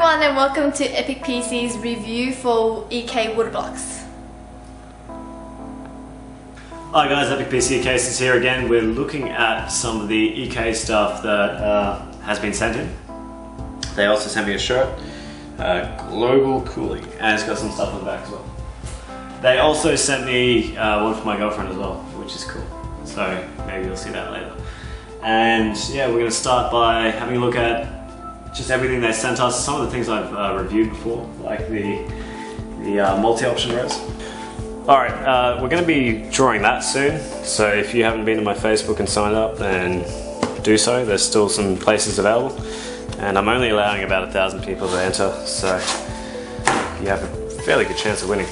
everyone and welcome to Epic PC's review for EK Waterblocks. Hi guys, Epic PC Cases here again. We're looking at some of the EK stuff that has been sent in. They also sent me a shirt, Global Cooling, and it's got some stuff on the back as well. They also sent me one for my girlfriend as well, which is cool. So maybe you'll see that later. And yeah, we're going to start by having a look at just everything they sent us. Some of the things I've reviewed before, like the multi-option res. Alright, we're going to be drawing that soon, so if you haven't been to my Facebook and signed up, then do so. There's still some places available, and I'm only allowing about 1,000 people to enter, so you have a fairly good chance of winning.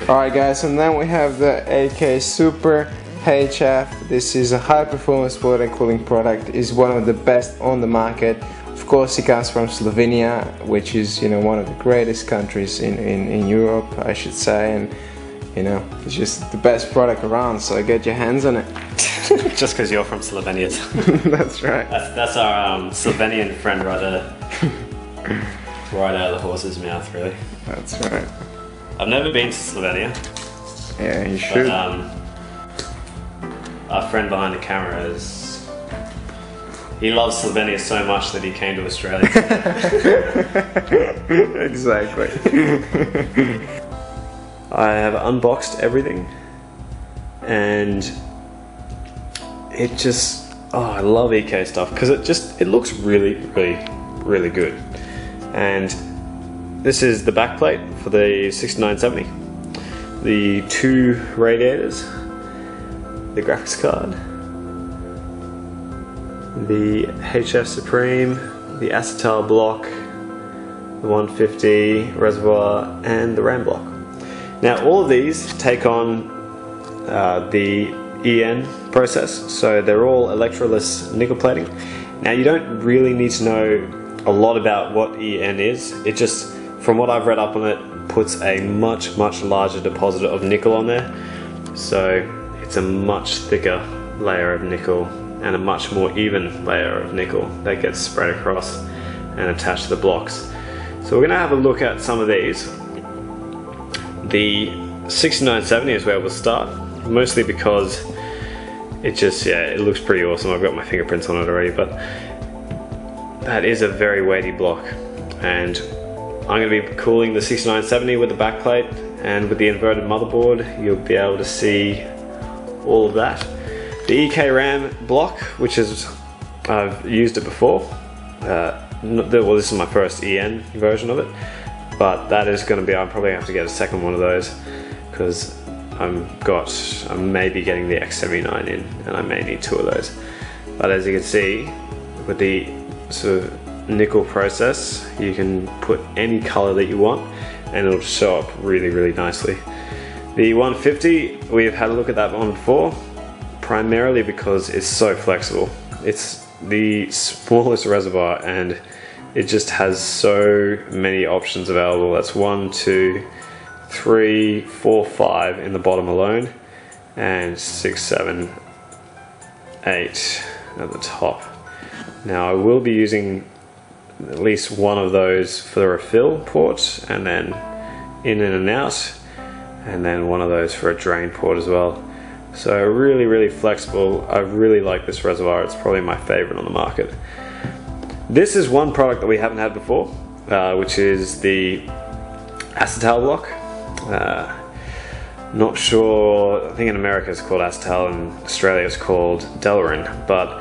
Alright guys, and then we have the AK Super HF. This is a high performance water cooling product. It's one of the best on the market. Of course, it comes from Slovenia, which is, one of the greatest countries in Europe, I should say, and it's just the best product around, so get your hands on it. Just because you're from Slovenia. That's right. That's our Slovenian friend right out of the horse's mouth, really. That's right. I've never been to Slovenia. Yeah, you should. But, our friend behind the camera he loves Slovenia so much that he came to Australia. Exactly. I have unboxed everything, and it just, I love EK stuff because it looks really good. And this is the backplate for the 6970, the 2 radiators, the graphics card, the HF Supreme, the Acetal block, the 150 reservoir, and the RAM block. Now all of these take on the EN process, so they're all Electroless nickel plating. Now you don't really need to know a lot about what EN is. It just, from what I've read up on it, puts a much larger deposit of nickel on there. So it's a much thicker layer of nickel and a much more even layer of nickel that gets spread across and attached to the blocks. So we're going to have a look at some of these. The 6970 is where we'll start, mostly because it looks pretty awesome. I've got my fingerprints on it already, but that is a very weighty block, and I'm going to be cooling the 6970 with the backplate, and with the inverted motherboard you'll be able to see all of that. The EK RAM block, which is, I've used it before. Well, this is my first EN version of it, but that is going to be, I'll probably have to get a second one of those because I may be getting the X79 in, and I may need 2 of those. But as you can see, with the sort of nickel process, you can put any color that you want and it'll show up really nicely. The 150, we've had a look at that one before, primarily because it's so flexible. It's the smallest reservoir and it just has so many options available. That's 1, 2, 3, 4, 5 in the bottom alone, and 6, 7, 8 at the top. Now I will be using at least one of those for the refill port, and then in and out, and then one of those for a drain port as well. So really flexible. I really like this reservoir. It's probably my favorite on the market. This is one product that we haven't had before, which is the Acetal block. Not sure, I think in America it's called Acetal and Australia it's called Delrin, but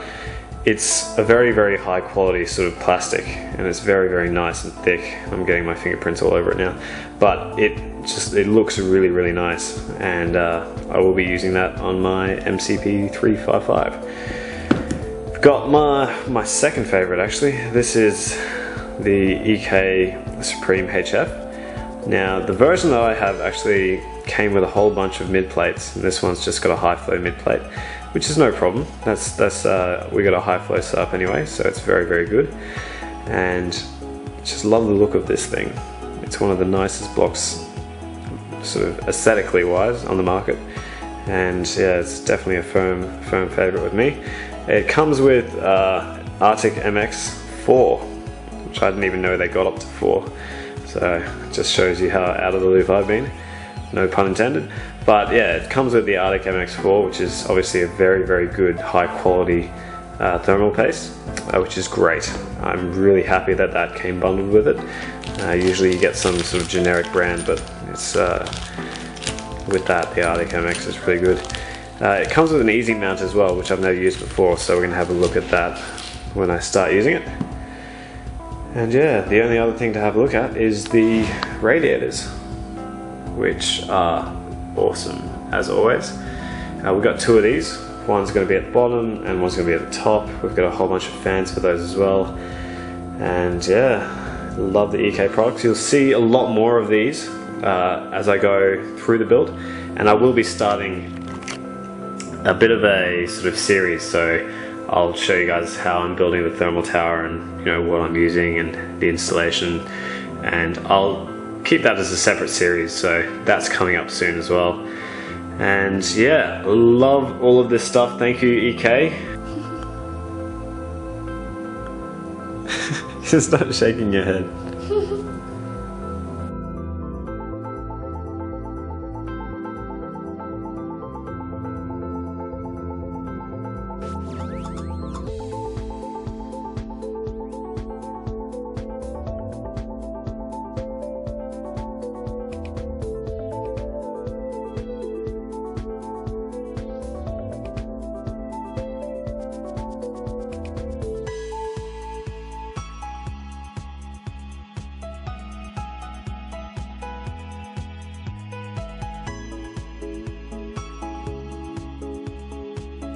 it's a very high quality sort of plastic, and it's very nice and thick. I'm getting my fingerprints all over it now, but it looks really nice, and I will be using that on my MCP350. I've got my second favorite actually. This is the EK Supreme HF. Now the version that I have actually came with a whole bunch of mid plates, and this one's just got a high flow mid plate, which is no problem. We got a high flow setup anyway, so it's very good. And just love the look of this thing. It's one of the nicest blocks, sort of aesthetically wise, on the market, and yeah, it's definitely a firm favorite with me. It comes with Arctic MX 4, which I didn't even know they got up to 4. So it just shows you how out of the loop I've been, no pun intended. But yeah, it comes with the Arctic MX4, which is obviously a very, very good, high quality thermal paste, which is great. I'm really happy that that came bundled with it. Usually you get some sort of generic brand, but it's with that, the Arctic MX is pretty good. It comes with an easy mount as well, which I've never used before, so we're going to have a look at that when I start using it. And yeah, the only other thing to have a look at is the radiators, which are awesome as always. We've got 2 of these. One's going to be at the bottom and one's going to be at the top. We've got a whole bunch of fans for those as well. And yeah, love the EK products. You'll see a lot more of these as I go through the build, and I will be starting a bit of a sort of series, so I'll show you guys how I'm building the thermal tower and what I'm using and the installation, and I'll keep that as a separate series, so that's coming up soon as well. And yeah, love all of this stuff. Thank you, EK. Just start shaking your head.